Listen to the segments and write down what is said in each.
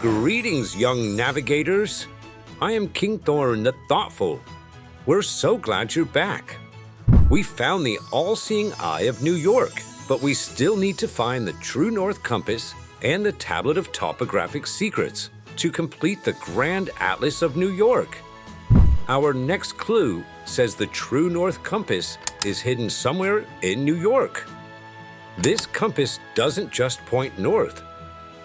Greetings, young navigators. I am King Thorne the Thoughtful. We're so glad you're back. We found the all-seeing eye of New York, but we still need to find the true north compass and the tablet of topographic secrets to complete the Grand Atlas of New York. Our next clue says the true north compass is hidden somewhere in New York. This compass doesn't just point north.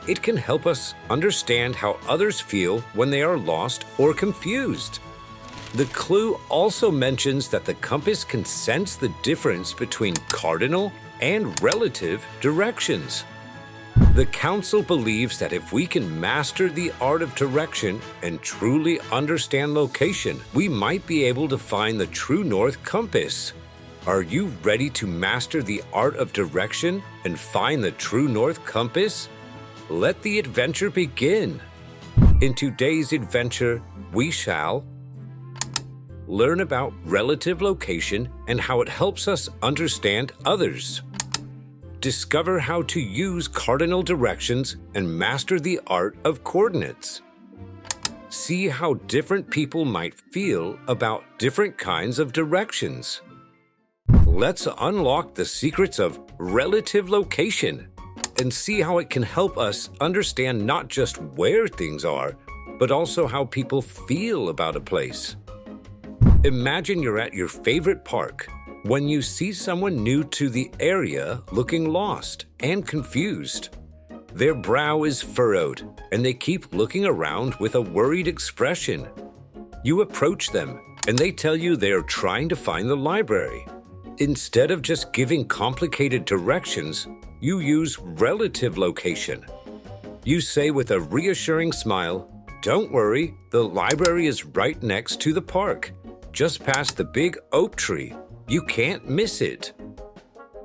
It can help us understand how others feel when they are lost or confused. The clue also mentions that the compass can sense the difference between cardinal and relative directions. The council believes that if we can master the art of direction and truly understand location, we might be able to find the true north compass. Are you ready to master the art of direction and find the true north compass? Let the adventure begin. In today's adventure, we shall learn about relative location and how it helps us understand others. Discover how to use cardinal directions and master the art of coordinates. See how different people might feel about different kinds of directions. Let's unlock the secrets of relative location and see how it can help us understand not just where things are, but also how people feel about a place. Imagine you're at your favorite park when you see someone new to the area looking lost and confused. Their brow is furrowed and they keep looking around with a worried expression. You approach them and they tell you they are trying to find the library. Instead of just giving complicated directions, you use relative location. You say with a reassuring smile, "Don't worry, the library is right next to the park, just past the big oak tree. You can't miss it."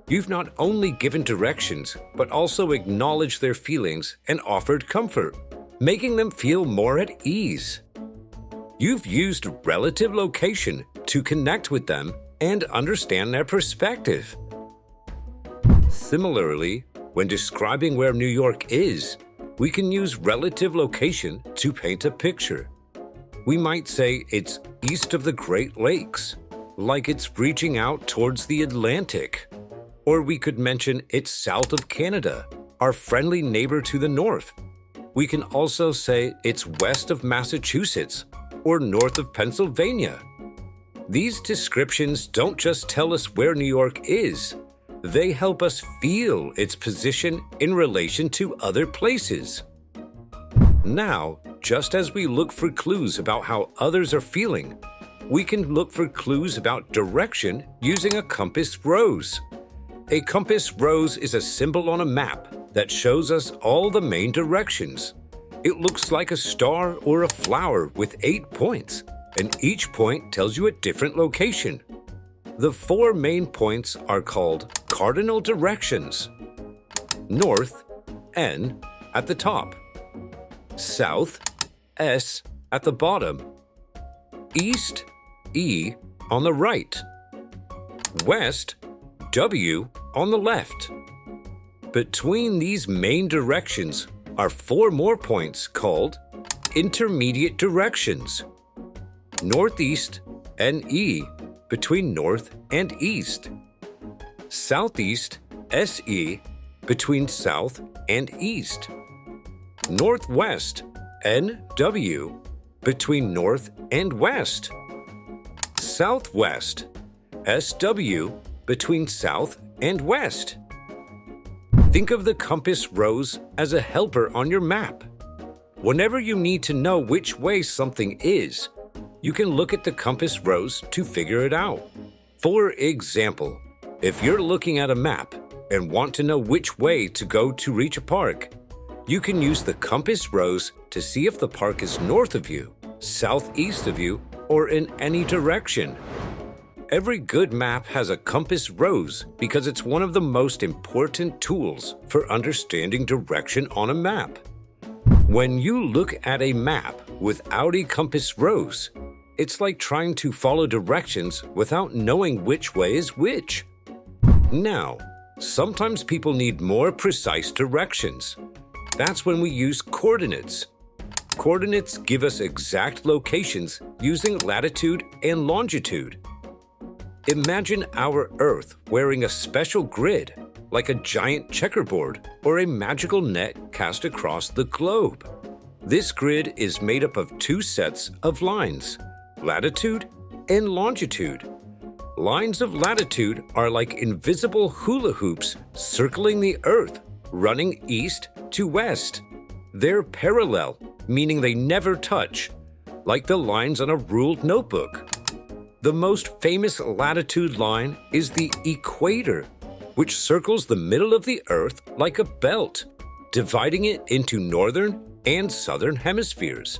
You've not only given directions, but also acknowledged their feelings and offered comfort, making them feel more at ease. You've used relative location to connect with them and understand their perspective. Similarly, when describing where New York is, we can use relative location to paint a picture. We might say it's east of the Great Lakes, like it's reaching out towards the Atlantic. Or we could mention it's south of Canada, our friendly neighbor to the north. We can also say it's west of Massachusetts or north of Pennsylvania. These descriptions don't just tell us where New York is. They help us feel its position in relation to other places. Now, just as we look for clues about how others are feeling, we can look for clues about direction using a compass rose. A compass rose is a symbol on a map that shows us all the main directions. It looks like a star or a flower with 8 points, and each point tells you a different location. The 4 main points are called cardinal directions. North, N, at the top. South, S, at the bottom. East, E, on the right. West, W, on the left. Between these main directions are 4 more points called intermediate directions. Northeast, NE, between north and east. Southeast, SE, between south and east. Northwest, NW, between north and west. Southwest, SW, between south and west. Think of the compass rose as a helper on your map. Whenever you need to know which way something is, you can look at the compass rose to figure it out. For example, if you're looking at a map and want to know which way to go to reach a park, you can use the compass rose to see if the park is north of you, southeast of you, or in any direction. Every good map has a compass rose because it's one of the most important tools for understanding direction on a map. When you look at a map without a compass rose, it's like trying to follow directions without knowing which way is which. Now, sometimes people need more precise directions. That's when we use coordinates. Coordinates give us exact locations using latitude and longitude. Imagine our Earth wearing a special grid, like a giant checkerboard or a magical net cast across the globe. This grid is made up of two sets of lines, latitude and longitude. Lines of latitude are like invisible hula hoops circling the Earth, running east to west. They're parallel, meaning they never touch, like the lines on a ruled notebook. The most famous latitude line is the equator, which circles the middle of the Earth like a belt, dividing it into northern and southern hemispheres.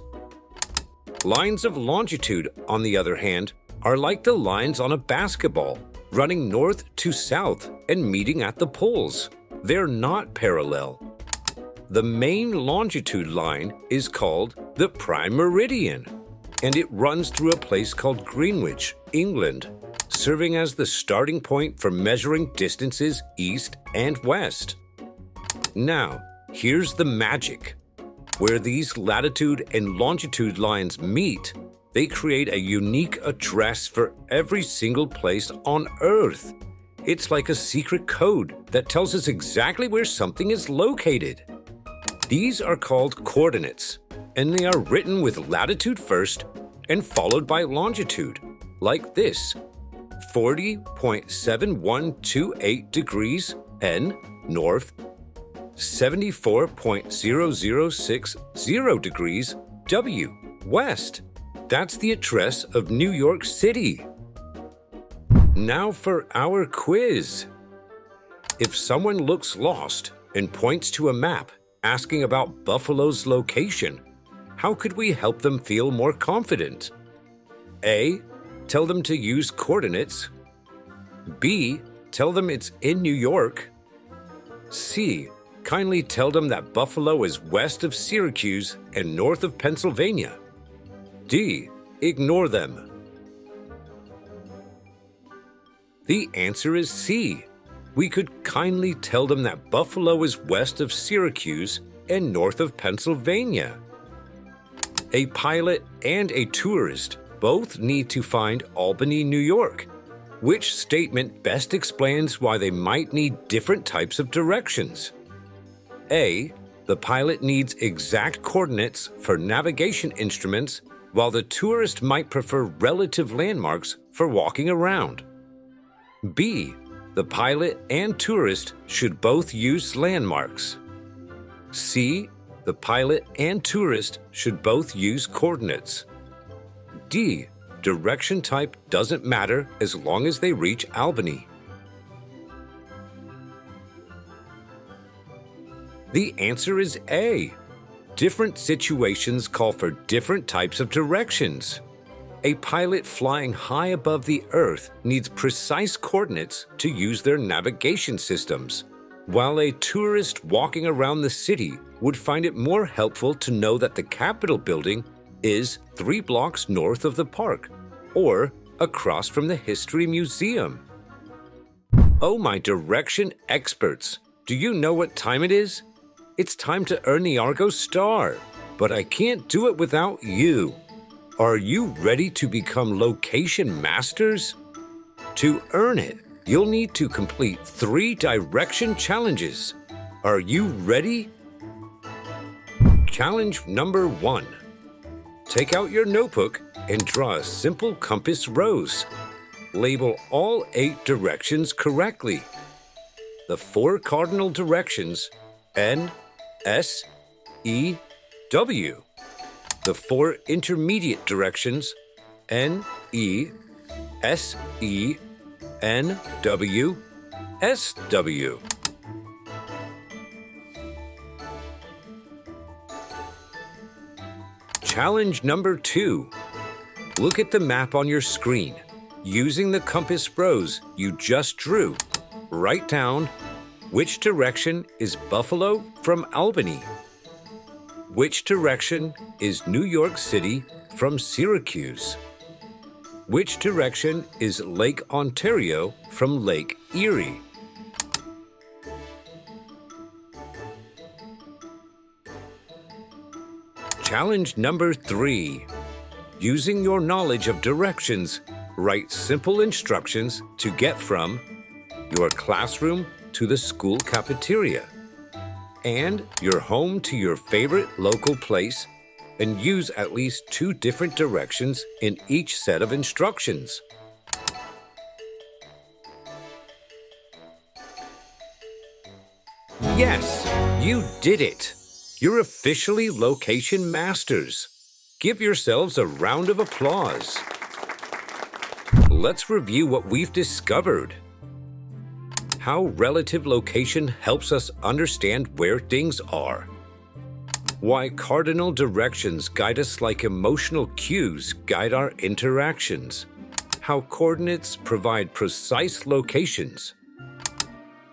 Lines of longitude, on the other hand, are like the lines on a basketball, running north to south and meeting at the poles. They're not parallel. The main longitude line is called the prime meridian, and it runs through a place called Greenwich, England, serving as the starting point for measuring distances east and west. Now, here's the magic. Where these latitude and longitude lines meet, they create a unique address for every single place on Earth. It's like a secret code that tells us exactly where something is located. These are called coordinates, and they are written with latitude first and followed by longitude, like this: 40.7128 degrees N north, 74.0060 degrees W west. That's the address of New York City. Now for our quiz. If someone looks lost and points to a map asking about Buffalo's location, how could we help them feel more confident? A. Tell them to use coordinates. B. Tell them it's in New York. C. Kindly tell them that Buffalo is west of Syracuse and north of Pennsylvania. D. Ignore them. The answer is C. We could kindly tell them that Buffalo is west of Syracuse and north of Pennsylvania. A pilot and a tourist both need to find Albany, New York. Which statement best explains why they might need different types of directions? A. The pilot needs exact coordinates for navigation instruments, while the tourist might prefer relative landmarks for walking around. B. The pilot and tourist should both use landmarks. C. The pilot and tourist should both use coordinates. D. Direction type doesn't matter as long as they reach Albany. The answer is A. Different situations call for different types of directions. A pilot flying high above the Earth needs precise coordinates to use their navigation systems, while a tourist walking around the city would find it more helpful to know that the Capitol building is 3 blocks north of the park or across from the History Museum. Oh, my direction experts, do you know what time it is? It's time to earn the Argo Star, but I can't do it without you. Are you ready to become location masters? To earn it, you'll need to complete 3 direction challenges. Are you ready? Challenge number 1. Take out your notebook and draw a simple compass rose. Label all 8 directions correctly. The 4 cardinal directions, N, S, E, W. The 4 intermediate directions, N, E, S, E, N, W, S, W. Challenge number 2. Look at the map on your screen. Using the compass rose you just drew, write down which direction is Buffalo from Albany. Which direction is New York City from Syracuse? Which direction is Lake Ontario from Lake Erie? Challenge number 3. Using your knowledge of directions, write simple instructions to get from your classroom to the school cafeteria and your home to your favorite local place, and use at least 2 different directions in each set of instructions. Yes, you did it! You're officially location masters. Give yourselves a round of applause. Let's review what we've discovered. How relative location helps us understand where things are. Why cardinal directions guide us like emotional cues guide our interactions. How coordinates provide precise locations.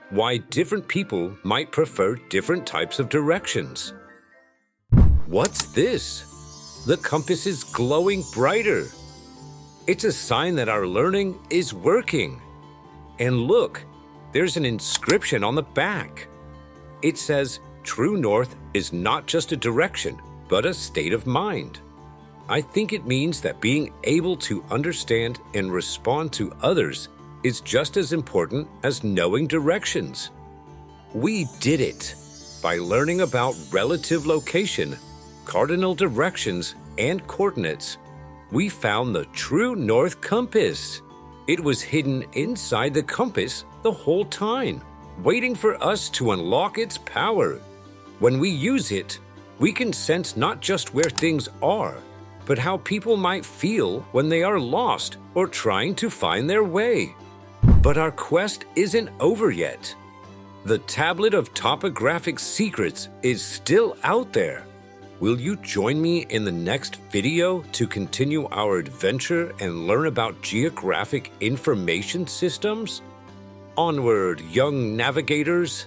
Why different people might prefer different types of directions. What's this? The compass is glowing brighter. It's a sign that our learning is working. And look, there's an inscription on the back. It says, "True north is not just a direction, but a state of mind." I think it means that being able to understand and respond to others is just as important as knowing directions. We did it! By learning about relative location, cardinal directions, and coordinates, we found the true north compass. It was hidden inside the compass the whole time, waiting for us to unlock its power. When we use it, we can sense not just where things are, but how people might feel when they are lost or trying to find their way. But our quest isn't over yet. The tablet of topographic secrets is still out there. Will you join me in the next video to continue our adventure and learn about geographic information systems? Onward, young navigators!